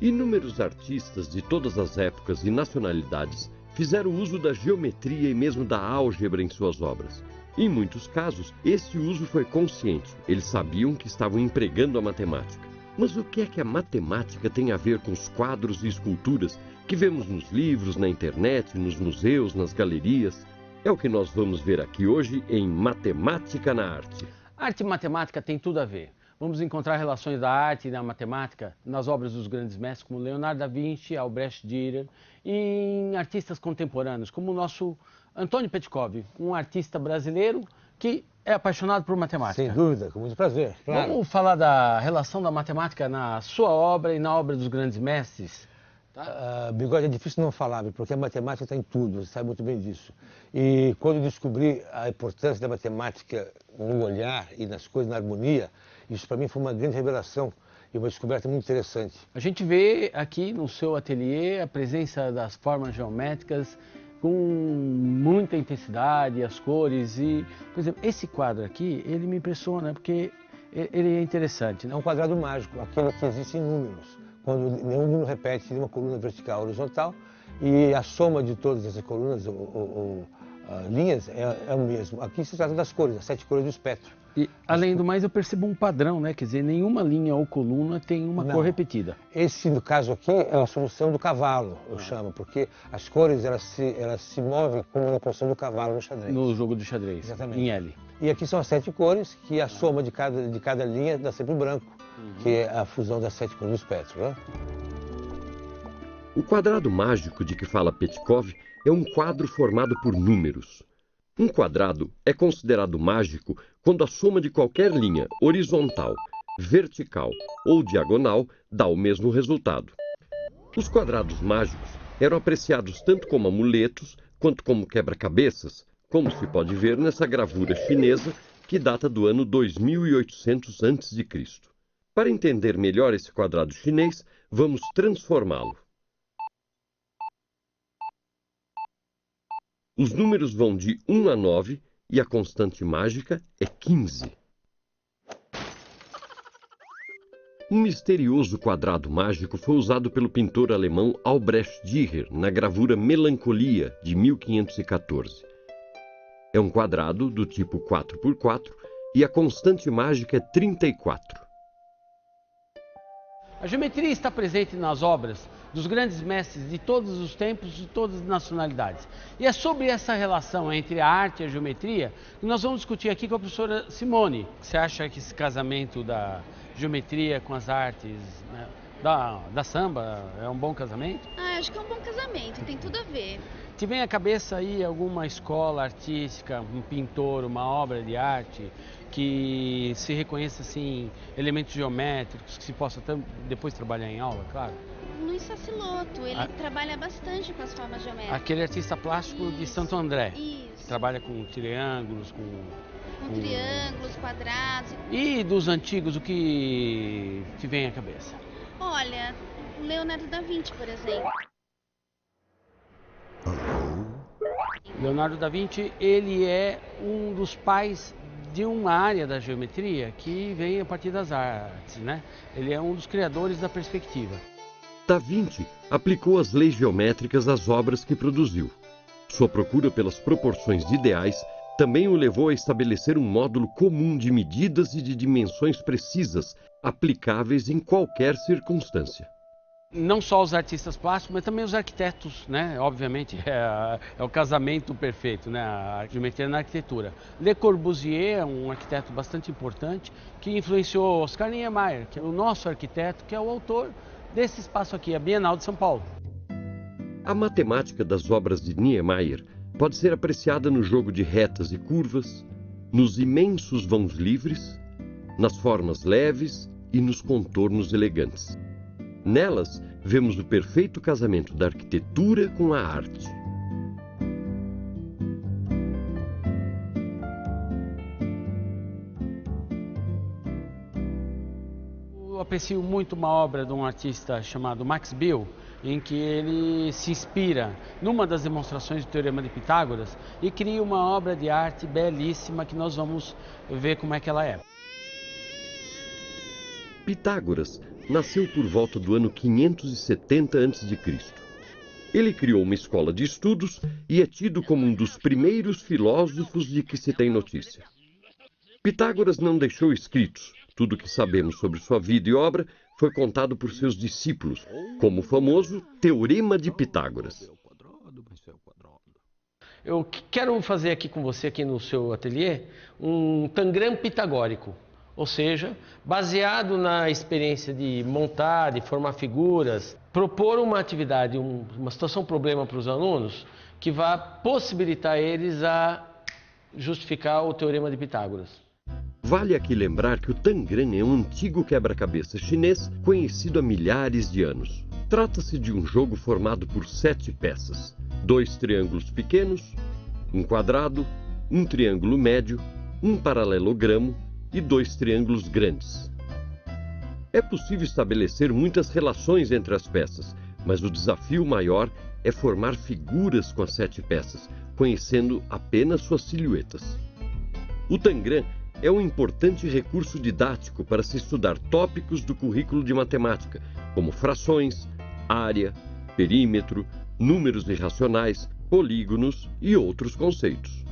Inúmeros artistas de todas as épocas e nacionalidades fizeram uso da geometria e mesmo da álgebra em suas obras. Em muitos casos, esse uso foi consciente. Eles sabiam que estavam empregando a matemática. Mas o que é que a matemática tem a ver com os quadros e esculturas que vemos nos livros, na internet, nos museus, nas galerias? É o que nós vamos ver aqui hoje em Matemática na Arte. Arte e matemática tem tudo a ver. Vamos encontrar relações da arte e da matemática nas obras dos grandes mestres como Leonardo da Vinci, Albrecht Dürer e em artistas contemporâneos como o nosso Antônio Petkov, um artista brasileiro que é apaixonado por matemática. Sem dúvida, com muito prazer, claro. Vamos falar da relação da matemática na sua obra e na obra dos grandes mestres? Bigode, é difícil não falar, porque a matemática está em tudo, você sabe muito bem disso. E quando eu descobri a importância da matemática no olhar e nas coisas, na harmonia, isso para mim foi uma grande revelação e uma descoberta muito interessante. A gente vê aqui no seu ateliê a presença das formas geométricas com muita intensidade, as cores e, por exemplo, esse quadro aqui, ele me impressiona porque ele é interessante, né? É um quadrado mágico, aquele que existe em números, quando nenhum número repete uma coluna vertical horizontal e a soma de todas essas colunas ou linhas é o mesmo. Aqui se trata das cores, as 7 cores do espectro. E, além do mais, eu percebo um padrão, né? Quer dizer, nenhuma linha ou coluna tem uma cor repetida. Esse, no caso aqui, é a solução do cavalo, eu chamo, porque as cores elas se movem como a posição do cavalo no xadrez. No jogo do xadrez, exatamente. Em L. E aqui são as 7 cores, que a soma de cada linha dá sempre o branco, que é a fusão das 7 cores do espectro, né? O quadrado mágico de que fala Petkov é um quadro formado por números. Um quadrado é considerado mágico quando a soma de qualquer linha horizontal, vertical ou diagonal dá o mesmo resultado. Os quadrados mágicos eram apreciados tanto como amuletos quanto como quebra-cabeças, como se pode ver nessa gravura chinesa que data do ano 2800 a.C. Para entender melhor esse quadrado chinês, vamos transformá-lo. Os números vão de 1 a 9 e a constante mágica é 15. Um misterioso quadrado mágico foi usado pelo pintor alemão Albrecht Dürer na gravura Melancolia, de 1514. É um quadrado do tipo 4x4 e a constante mágica é 34. A geometria está presente nas obras dos grandes mestres de todos os tempos e de todas as nacionalidades. E é sobre essa relação entre a arte e a geometria que nós vamos discutir aqui com a professora Simone. Você acha que esse casamento da geometria com as artes, né, da samba é um bom casamento? Acho que é um bom casamento, tem tudo a ver. Te vem à cabeça aí alguma escola artística, um pintor, uma obra de arte que se reconheça assim elementos geométricos que se possa depois trabalhar em aula, claro? Luiz Saciloto, ele trabalha bastante com as formas geométricas. Aquele artista plástico de Santo André, Isso. que trabalha com triângulos, com triângulos, quadrados. E dos antigos, o que te vem à cabeça? Olha, Leonardo da Vinci, por exemplo. Leonardo da Vinci, ele é um dos pais de uma área da geometria que vem a partir das artes, né? Ele é um dos criadores da perspectiva. Da Vinci aplicou as leis geométricas às obras que produziu. Sua procura pelas proporções ideais também o levou a estabelecer um módulo comum de medidas e de dimensões precisas, aplicáveis em qualquer circunstância. Não só os artistas plásticos, mas também os arquitetos, né? Obviamente é o casamento perfeito, né? A geometria na arquitetura. Le Corbusier é um arquiteto bastante importante que influenciou Oscar Niemeyer, que é o nosso arquiteto, que é o autor desse espaço aqui, a Bienal de São Paulo. A matemática das obras de Niemeyer pode ser apreciada no jogo de retas e curvas, nos imensos vãos livres, nas formas leves e nos contornos elegantes. Nelas, vemos o perfeito casamento da arquitetura com a arte. Eu aprecio muito uma obra de um artista chamado Max Bill, em que ele se inspira numa das demonstrações do Teorema de Pitágoras e cria uma obra de arte belíssima que nós vamos ver como é que ela é. Pitágoras nasceu por volta do ano 570 a.C. Ele criou uma escola de estudos e é tido como um dos primeiros filósofos de que se tem notícia. Pitágoras não deixou escritos. Tudo o que sabemos sobre sua vida e obra foi contado por seus discípulos, como o famoso Teorema de Pitágoras. Eu quero fazer aqui com você, aqui no seu ateliê, um tangram pitagórico. Ou seja, baseado na experiência de montar, de formar figuras, propor uma atividade, uma situação problema para os alunos que vá possibilitar eles a justificar o Teorema de Pitágoras. Vale aqui lembrar que o tangram é um antigo quebra-cabeça chinês conhecido há milhares de anos. Trata-se de um jogo formado por 7 peças, 2 triângulos pequenos, um quadrado, um triângulo médio, um paralelogramo e 2 triângulos grandes. É possível estabelecer muitas relações entre as peças, mas o desafio maior é formar figuras com as 7 peças, conhecendo apenas suas silhuetas. O tangram é um importante recurso didático para se estudar tópicos do currículo de matemática, como frações, área, perímetro, números irracionais, polígonos e outros conceitos.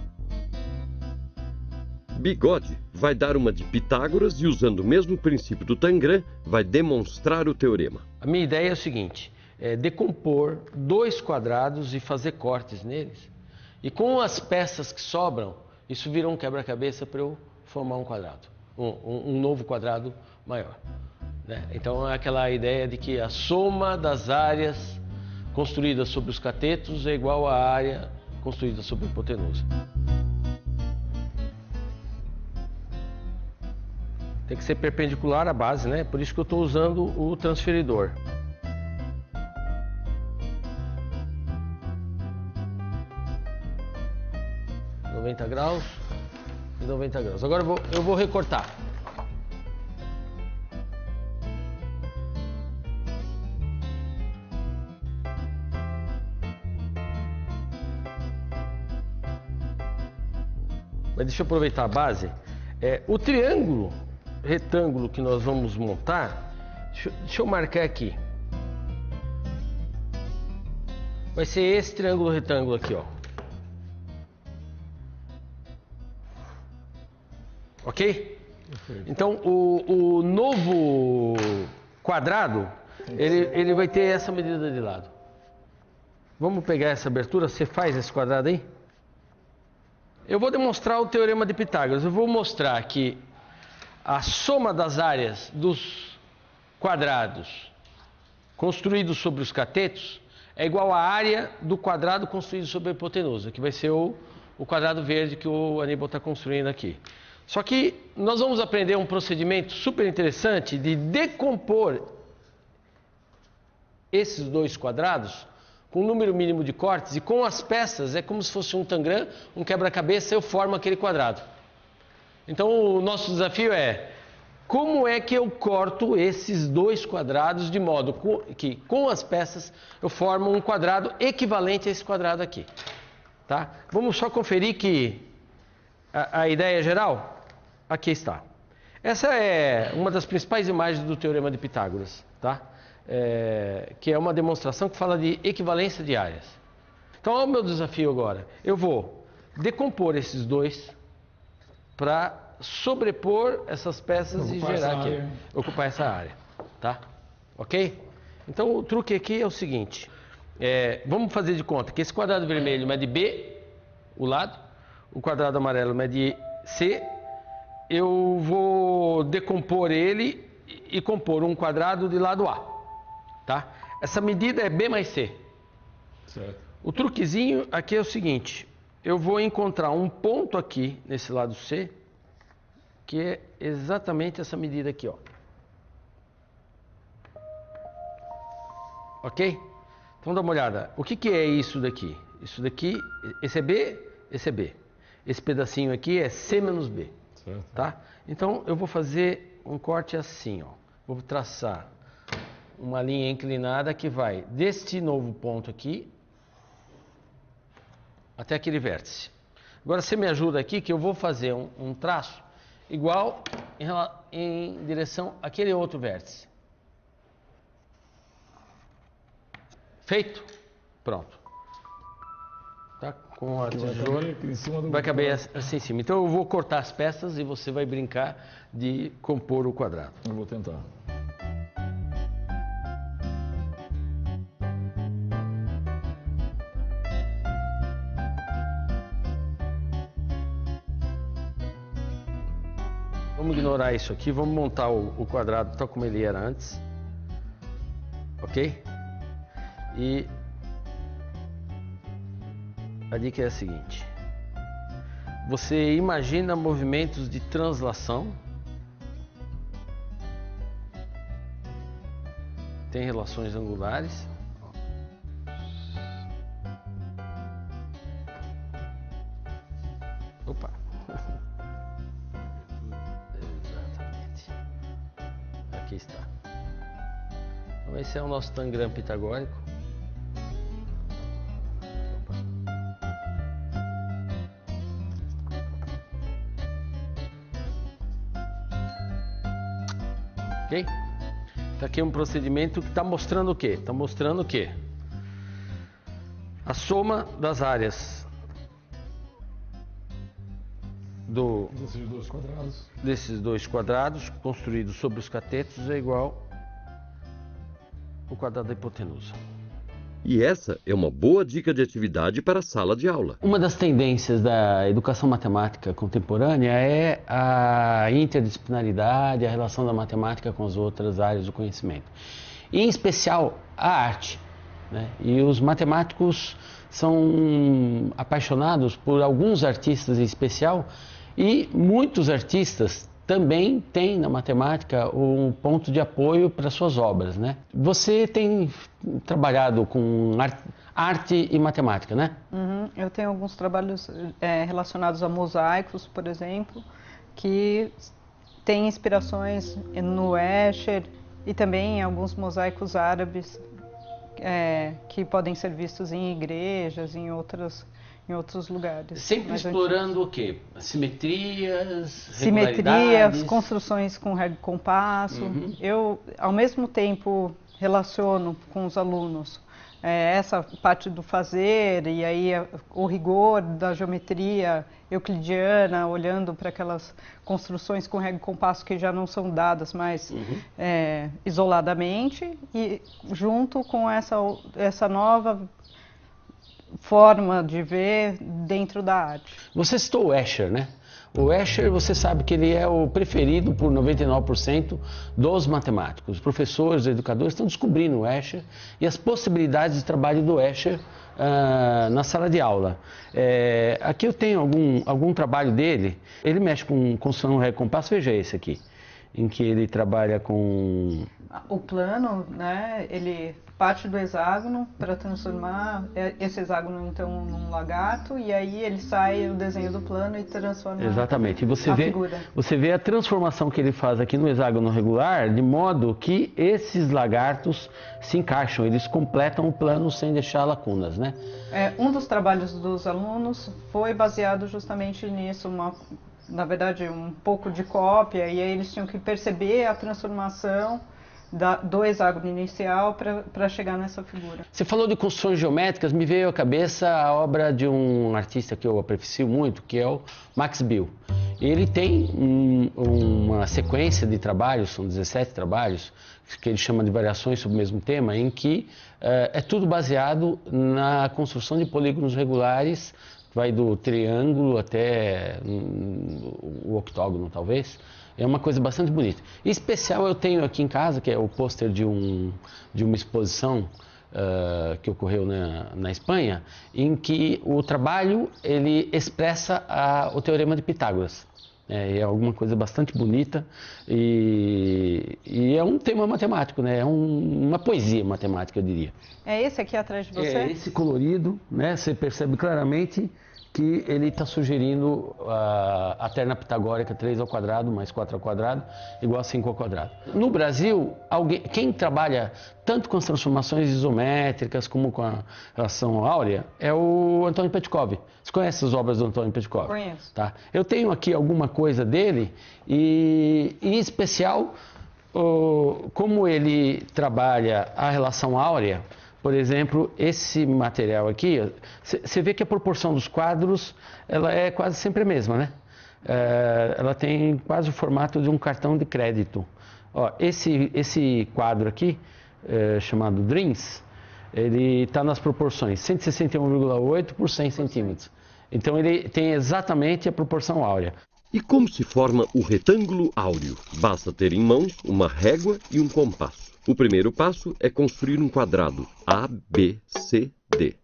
Bigode vai dar uma de Pitágoras e, usando o mesmo princípio do tangram, vai demonstrar o teorema. A minha ideia é o seguinte, é decompor 2 quadrados e fazer cortes neles. E com as peças que sobram, isso vira um quebra-cabeça para eu formar um quadrado, um novo quadrado maior. Né? Então é aquela ideia de que a soma das áreas construídas sobre os catetos é igual à área construída sobre a hipotenusa. Tem que ser perpendicular à base, né? Por isso que eu estou usando o transferidor. (90 graus e 90 graus). Agora eu vou recortar. Mas deixa eu aproveitar a base. O triângulo retângulo que nós vamos montar, deixa eu marcar aqui. Vai ser esse triângulo retângulo aqui, ó. Ok? Então o novo quadrado, ele vai ter essa medida de lado. Vamos pegar essa abertura, você faz esse quadrado aí? Eu vou demonstrar o Teorema de Pitágoras. Eu vou mostrar que a soma das áreas dos quadrados construídos sobre os catetos é igual à área do quadrado construído sobre a hipotenusa, que vai ser o quadrado verde que o Aníbal está construindo aqui. Só que nós vamos aprender um procedimento super interessante de decompor esses 2 quadrados com um número mínimo de cortes, e com as peças é como se fosse um tangram, um quebra-cabeça, eu formo aquele quadrado. Então o nosso desafio é, como é que eu corto esses 2 quadrados de modo que com as peças eu formo um quadrado equivalente a esse quadrado aqui. Tá? Vamos só conferir que a ideia geral, aqui está. Essa é uma das principais imagens do Teorema de Pitágoras, tá? Que é uma demonstração que fala de equivalência de áreas. Então, olha o meu desafio agora. Eu vou decompor esses 2 para sobrepor essas peças e gerar aqui, ocupar essa área, tá? Ok? Então, o truque aqui é o seguinte. Vamos fazer de conta que esse quadrado vermelho mede B, o lado, o quadrado amarelo mede C. Eu vou decompor ele e compor um quadrado de lado A, tá? Essa medida é B mais C. Certo. O truquezinho aqui é o seguinte, eu vou encontrar um ponto aqui nesse lado C, que é exatamente essa medida aqui, ó. Ok? Então dá uma olhada. O que é isso daqui? Isso daqui, esse é B, esse é B. Esse pedacinho aqui é C menos B. Certo. Tá? Então eu vou fazer um corte assim, ó. Vou traçar uma linha inclinada que vai deste novo ponto aqui até aquele vértice. Agora você me ajuda aqui que eu vou fazer um traço igual em direção àquele outro vértice. Feito? Pronto. Tá? Com a tesoura. Vai caber assim em cima. Então eu vou cortar as peças e você vai brincar de compor o quadrado. Eu vou tentar. Vamos ignorar isso aqui, vamos montar o quadrado tal como ele era antes. Ok? E a dica é a seguinte. Você imagina movimentos de translação. Tem relações angulares. Opa! Exatamente. Aqui está. Então esse é o nosso tangram pitagórico. Opa. Ok? Está aqui um procedimento que está mostrando o quê? Está mostrando o quê? A soma das áreas desses dois quadrados construídos sobre os catetos é igual ao quadrado da hipotenusa. E essa é uma boa dica de atividade para a sala de aula. Uma das tendências da educação matemática contemporânea é a interdisciplinaridade, a relação da matemática com as outras áreas do conhecimento. E, em especial, a arte, né? E os matemáticos são apaixonados por alguns artistas em especial, e muitos artistas também têm na matemática um ponto de apoio para suas obras, né? Você tem trabalhado com arte e matemática, né? Eu tenho alguns trabalhos relacionados a mosaicos, por exemplo, que têm inspirações no Escher e também em alguns mosaicos árabes que podem ser vistos em igrejas, em outros lugares. Sempre explorando o quê? Simetrias, regularidades? construções com régua e compasso. Eu, ao mesmo tempo, relaciono com os alunos essa parte do fazer e aí o rigor da geometria euclidiana, olhando para aquelas construções com régua e compasso que já não são dadas mais isoladamente, e junto com essa nova forma de ver dentro da arte. Você citou o Escher, né? O Escher, você sabe que ele é o preferido por 99% dos matemáticos. Os professores, os educadores estão descobrindo o Escher e as possibilidades de trabalho do Escher na sala de aula. Aqui eu tenho algum trabalho dele. Ele mexe com construção régua e compasso, veja esse aqui, em que ele trabalha com... O plano, né, ele parte do hexágono para transformar esse hexágono então num lagarto, e aí ele sai o desenho do plano e transforma. Exatamente. E figura. Você vê a transformação que ele faz aqui no hexágono regular, de modo que esses lagartos se encaixam, eles completam o plano sem deixar lacunas, né? Um dos trabalhos dos alunos foi baseado justamente nisso, na verdade um pouco de cópia, e aí eles tinham que perceber a transformação do hexágono inicial para chegar nessa figura. Você falou de construções geométricas, me veio à cabeça a obra de um artista que eu aprecio muito, que é o Max Bill. Ele tem uma sequência de trabalhos, são 17 trabalhos, que ele chama de variações sobre o mesmo tema, em que é tudo baseado na construção de polígonos regulares, vai do triângulo até o octógono, talvez. É uma coisa bastante bonita. Em especial eu tenho aqui em casa, que é o pôster de uma exposição que ocorreu na Espanha, em que o trabalho ele expressa o teorema de Pitágoras. É alguma coisa bastante bonita e é um tema matemático, né? É uma poesia matemática, eu diria. É esse aqui atrás de você? É esse colorido, né? Você percebe claramente que ele está sugerindo a terna pitagórica 3 ao quadrado mais 4 ao quadrado igual a 5 ao quadrado. No Brasil, quem trabalha tanto com as transformações isométricas como com a relação áurea é o Antônio Petkov. Você conhece as obras do Antônio Petkov? Conheço. Tá? Eu tenho aqui alguma coisa dele e em especial, como ele trabalha a relação áurea, Por exemplo, esse material aqui, você vê que a proporção dos quadros ela é quase sempre a mesma, né? Ela tem quase o formato de um cartão de crédito. Ó, esse quadro aqui, chamado Dreams, ele está nas proporções 161,8 por 100 centímetros. Então ele tem exatamente a proporção áurea. E como se forma o retângulo áureo? Basta ter em mãos uma régua e um compasso. O primeiro passo é construir um quadrado A, B, C, D.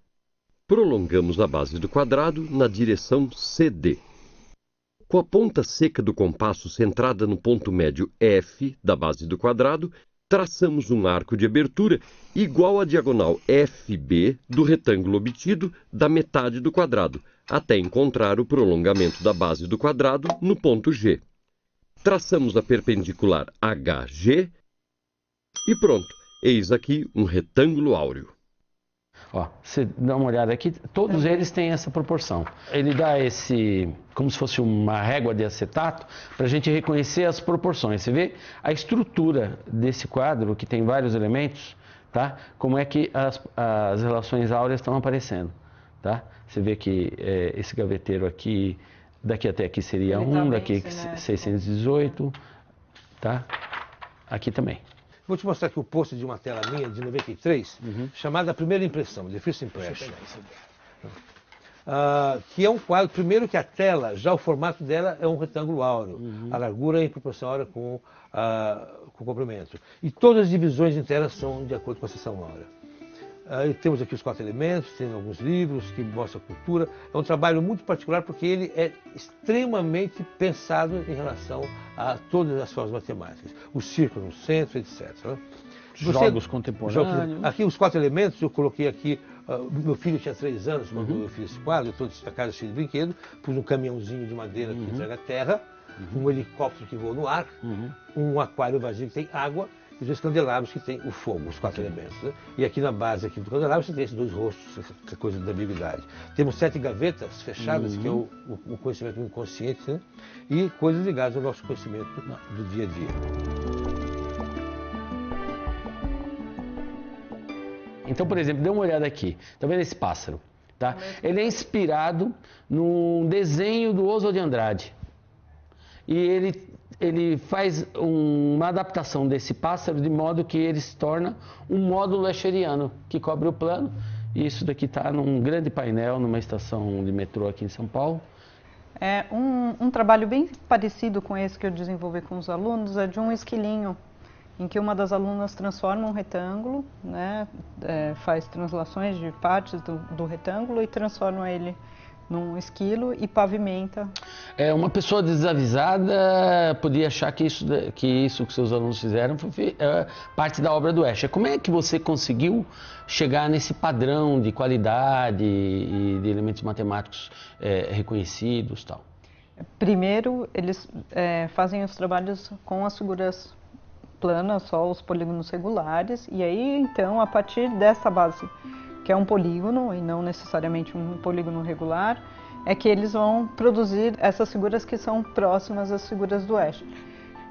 Prolongamos a base do quadrado na direção CD. Com a ponta seca do compasso centrada no ponto médio F da base do quadrado, traçamos um arco de abertura igual à diagonal FB do retângulo obtido da metade do quadrado, até encontrar o prolongamento da base do quadrado no ponto G. Traçamos a perpendicular HG e pronto, eis aqui um retângulo áureo. Ó, você dá uma olhada aqui, todos eles têm essa proporção. Ele dá como se fosse uma régua de acetato, para a gente reconhecer as proporções. Você vê a estrutura desse quadro, que tem vários elementos, tá? Como é que as relações áureas estão aparecendo, tá? Você vê que esse gaveteiro aqui, daqui até aqui seria 1, daqui 618, tá? Aqui também. Vou te mostrar aqui o post de uma tela minha, de 93, chamada Primeira Impressão, The First Impression. Que é um quadro, primeiro que a tela, já o formato dela é um retângulo áureo. A largura é em proporção áurea com o comprimento. E todas as divisões internas são de acordo com a seção áurea. Temos aqui os 4 elementos, tem alguns livros que mostram a cultura. É um trabalho muito particular porque ele é extremamente pensado em relação a todas as formas matemáticas. O círculo no centro, etc. Jogos contemporâneos. Aqui os 4 elementos, eu coloquei aqui, meu filho tinha 3 anos quando eu fiz esse quadro, eu estou na casa cheia de brinquedo, pus um caminhãozinho de madeira que entrega a terra, um helicóptero que voa no ar, um aquário vazio que tem água, e os 2 candelabros que tem o fogo, os 4 elementos. Né? E aqui na base aqui do candelabro você tem esses 2 rostos, essa coisa da ambiguidade. Temos 7 gavetas fechadas, que é o conhecimento inconsciente, né? E coisas ligadas ao nosso conhecimento do dia a dia. Então, por exemplo, dê uma olhada aqui. Tá vendo esse pássaro? Tá? Ele é inspirado num desenho do Oswald de Andrade. E ele faz uma adaptação desse pássaro de modo que ele se torna um módulo escheriano que cobre o plano. E isso daqui está num grande painel, numa estação de metrô aqui em São Paulo. Um trabalho bem parecido com esse que eu desenvolvi com os alunos é de um esquilinho, em que uma das alunas transforma um retângulo, né, faz translações de partes do retângulo e transforma ele num esquilo e pavimenta. Uma pessoa desavisada podia achar que isso que seus alunos fizeram foi parte da obra do Escher. Como é que você conseguiu chegar nesse padrão de qualidade e de elementos matemáticos reconhecidos e tal? Primeiro, eles fazem os trabalhos com as figuras planas, só os polígonos regulares, e aí, então, a partir dessa base, que é um polígono e não necessariamente um polígono regular, é que eles vão produzir essas figuras que são próximas às figuras do Escher.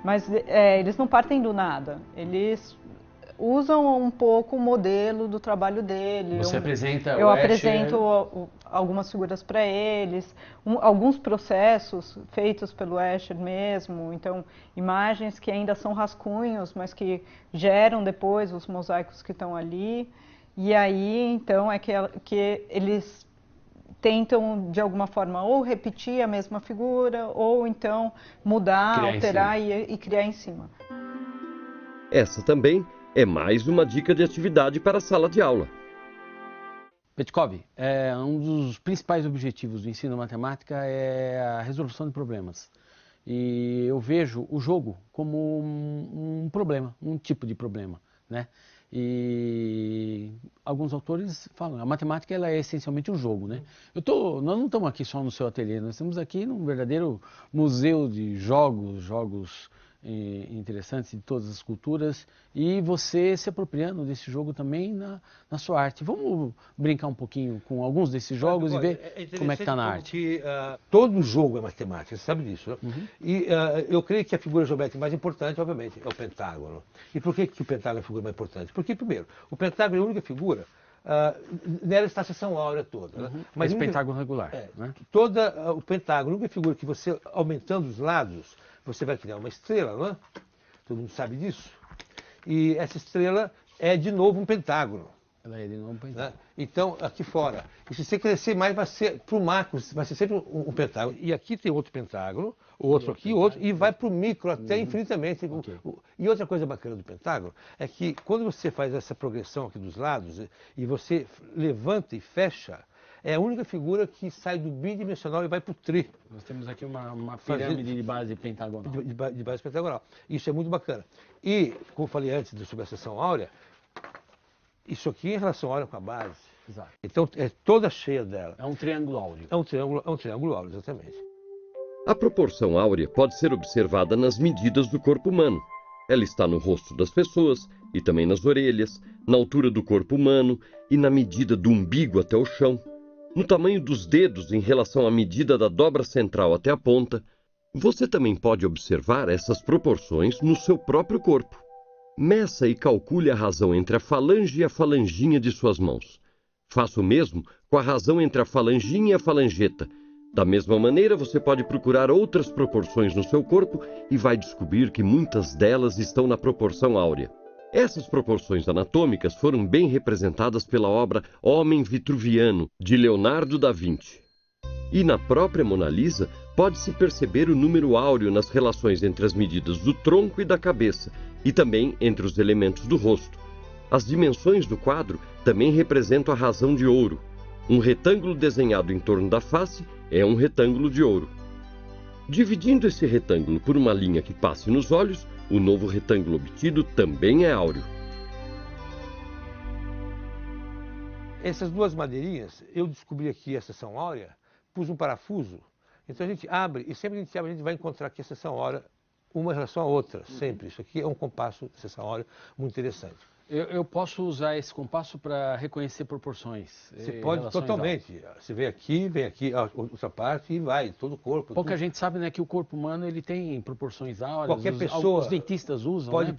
Mas eles não partem do nada, eles usam um pouco o modelo do trabalho dele. Você apresenta eu apresento algumas figuras para eles, alguns processos feitos pelo Escher mesmo, então imagens que ainda são rascunhos, mas que geram depois os mosaicos que estão ali. E aí, então, é que eles tentam, de alguma forma, ou repetir a mesma figura, ou então mudar, alterar e criar em cima. Essa também é mais uma dica de atividade para a sala de aula. Petkov, um dos principais objetivos do ensino matemática é a resolução de problemas. E eu vejo o jogo como um problema, um tipo de problema, né? E alguns autores falam, a matemática ela é essencialmente um jogo, né? Nós não estamos aqui só no seu ateliê, nós estamos aqui num verdadeiro museu de jogos interessantes de todas as culturas, e você se apropriando desse jogo também na sua arte. Vamos brincar um pouquinho com alguns desses jogos e ver como é que está na arte. Que, todo jogo é matemática, você sabe disso, né? E eu creio que a figura geométrica mais importante, obviamente, é o pentágono. E por que o pentágono é a figura mais importante? Porque, primeiro, o pentágono é a única figura nela está a seção áurea toda. Né? Mas nunca- pentágono regular. Né? O pentágono, uma figura que você, aumentando os lados, você vai criar uma estrela, não é? Todo mundo sabe disso. E essa estrela é, de novo, um pentágono. Ela é de novo um pentágono. Né? Então, aqui fora. E se você crescer mais, vai ser para o macro, vai ser sempre um pentágono. E aqui tem outro pentágono, outro aqui, outro, e vai para o micro até infinitamente. Ok. E outra coisa bacana do pentágono é que quando você faz essa progressão aqui dos lados e você levanta e fecha, é a única figura que sai do bidimensional e vai para o tri, Nós temos aqui uma pirâmide de base pentagonal. de base pentagonal. Isso é muito bacana. E, como eu falei antes sobre a seção áurea, isso aqui em relação à áurea com a base. Exato. Então, é toda cheia dela. É um triângulo áureo. É um triângulo áureo, exatamente. A proporção áurea pode ser observada nas medidas do corpo humano. Ela está no rosto das pessoas e também nas orelhas, na altura do corpo humano e na medida do umbigo até o chão, no tamanho dos dedos em relação à medida da dobra central até a ponta. Você também pode observar essas proporções no seu próprio corpo. Meça e calcule a razão entre a falange e a falanginha de suas mãos. Faça o mesmo com a razão entre a falanginha e a falangeta. Da mesma maneira, você pode procurar outras proporções no seu corpo e vai descobrir que muitas delas estão na proporção áurea. Essas proporções anatômicas foram bem representadas pela obra Homem Vitruviano, de Leonardo da Vinci. E na própria Mona Lisa, pode-se perceber o número áureo nas relações entre as medidas do tronco e da cabeça, e também entre os elementos do rosto. As dimensões do quadro também representam a razão de ouro. Um retângulo desenhado em torno da face é um retângulo de ouro. Dividindo esse retângulo por uma linha que passe nos olhos, o novo retângulo obtido também é áureo. Essas duas madeirinhas, eu descobri aqui a seção áurea, pus um parafuso, então a gente abre, e sempre que a gente abre, a gente vai encontrar aqui a seção áurea, uma em relação à outra, sempre. Isso aqui é um compasso de seção áurea muito interessante. Eu posso usar esse compasso para reconhecer proporções. Você pode totalmente. Você vem aqui, a outra parte e vai, todo o corpo. Pouca gente sabe, né, que o corpo humano ele tem proporções áureas. Qualquer pessoa os dentistas usam, pode né,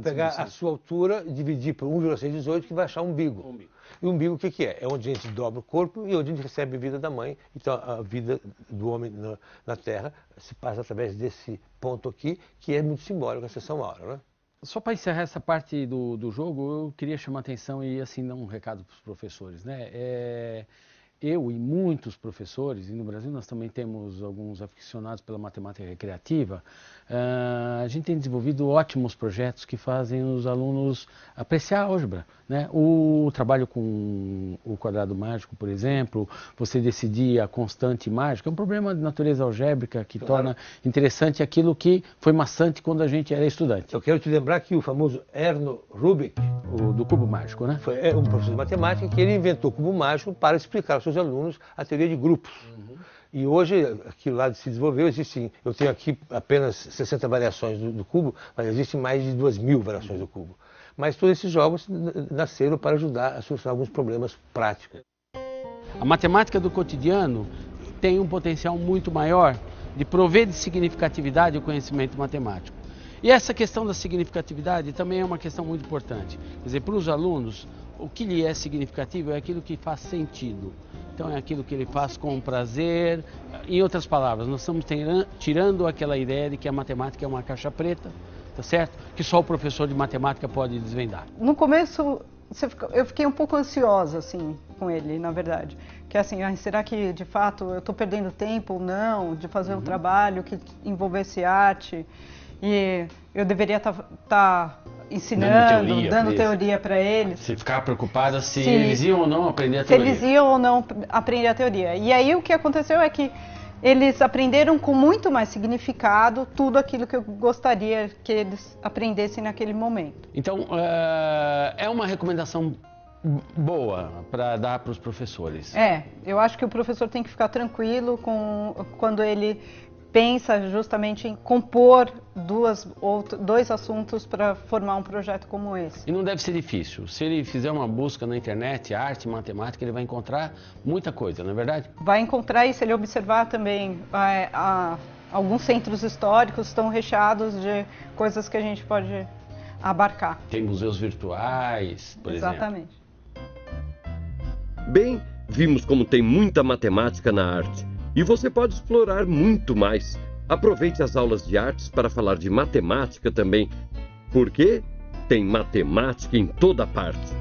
pegar a sua altura, dividir por 1,618 que vai achar um umbigo. E o umbigo o que é? É onde a gente dobra o corpo e onde a gente recebe a vida da mãe. Então a vida do homem na Terra se passa através desse ponto aqui, que é muito simbólico, a seção áurea, né? Só para encerrar essa parte do jogo, eu queria chamar a atenção e assim dar um recado para os professores, né? Eu e muitos professores, e no Brasil nós também temos alguns aficionados pela matemática recreativa, a gente tem desenvolvido ótimos projetos que fazem os alunos apreciar a álgebra, né? O trabalho com o quadrado mágico, por exemplo, você decidir a constante mágica, é um problema de natureza algébrica que torna interessante aquilo que foi maçante quando a gente era estudante. Eu quero te lembrar que o famoso Erno Rubik, O do cubo mágico, né? é um professor de matemática que ele inventou o cubo mágico para explicar aos seus alunos a teoria de grupos. E hoje, aquilo lá se desenvolveu, eu tenho aqui apenas 60 variações do cubo, mas existem mais de 2.000 variações do cubo. Mas todos esses jogos nasceram para ajudar a solucionar alguns problemas práticos. A matemática do cotidiano tem um potencial muito maior de prover de significatividade o conhecimento matemático. E essa questão da significatividade também é uma questão muito importante. Quer dizer, para os alunos, o que lhe é significativo é aquilo que faz sentido. Então é aquilo que ele faz com prazer. Em outras palavras, nós estamos tirando aquela ideia de que a matemática é uma caixa preta, tá certo? Que só o professor de matemática pode desvendar. No começo, eu fiquei um pouco ansiosa, assim, com ele, na verdade. Que assim, será que de fato eu estou perdendo tempo ou não de fazer um trabalho que envolvesse arte? E eu deveria estar ensinando, dando teoria para eles. Você ficar preocupada se eles iam ou não aprender a teoria. Se eles iam ou não aprender a teoria. E aí o que aconteceu é que eles aprenderam com muito mais significado tudo aquilo que eu gostaria que eles aprendessem naquele momento. Então, é uma recomendação boa para dar para os professores. Eu acho que o professor tem que ficar tranquilo quando ele pensa justamente em compor dois assuntos para formar um projeto como esse. E não deve ser difícil. Se ele fizer uma busca na internet, arte, matemática, ele vai encontrar muita coisa, não é verdade? Vai encontrar, e se ele observar também, alguns centros históricos estão recheados de coisas que a gente pode abarcar. Tem museus virtuais, por exemplo. Exatamente. Bem, vimos como tem muita matemática na arte e você pode explorar muito mais. Aproveite as aulas de artes para falar de matemática também, porque tem matemática em toda parte.